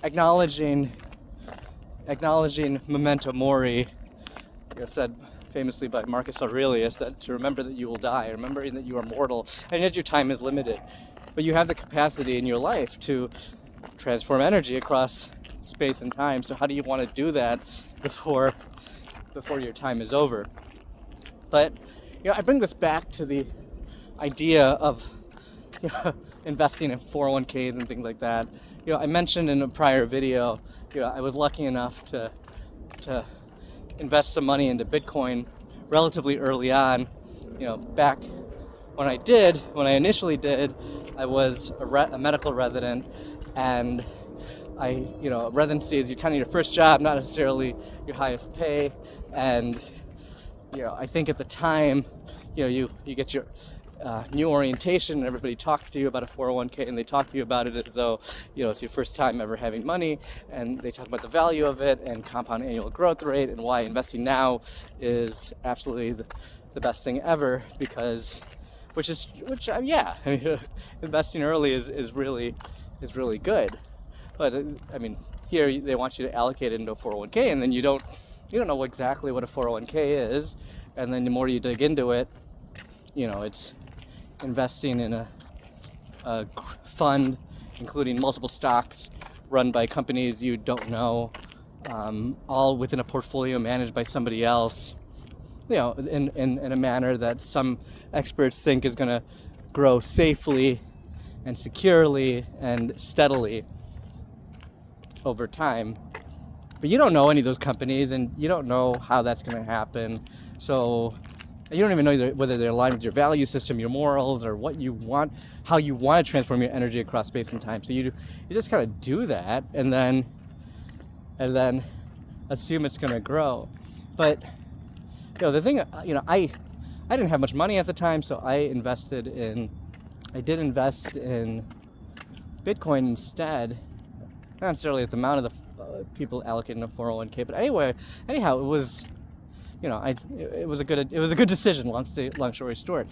acknowledging Memento Mori, said famously by Marcus Aurelius, that to remember that you will die, remembering that you are mortal, and yet your time is limited. But you have the capacity in your life to transform energy across space and time. So how do you want to do that before your time is over? But I bring this back to the idea of investing in 401ks and things like that. I mentioned in a prior video, I was lucky enough to invest some money into Bitcoin relatively early on. Back when I initially did, I was a medical resident, and residency is kind of your first job, not necessarily your highest pay. And I think at the time, you get your new orientation, and everybody talks to you about a 401k, and they talk to you about it as though it's your first time ever having money, and they talk about the value of it and compound annual growth rate and why investing now is absolutely the best thing ever, investing early is really good. But here they want you to allocate it into a 401k, and then you don't know exactly what a 401k is, and then the more you dig into it, it's investing in a fund including multiple stocks run by companies you don't know, all within a portfolio managed by somebody else, in a manner that some experts think is going to grow safely and securely and steadily over time. But you don't know any of those companies, and you don't know how that's going to happen. So you don't even know whether they're aligned with your value system, your morals, or what you want, how you want to transform your energy across space and time. So you just kind of do that, and then assume it's going to grow. But the thing, I didn't have much money at the time, so I did invest in Bitcoin instead. Not necessarily at the amount of the people allocating a 401k, but anyhow, it was, it was a good decision. Long story short.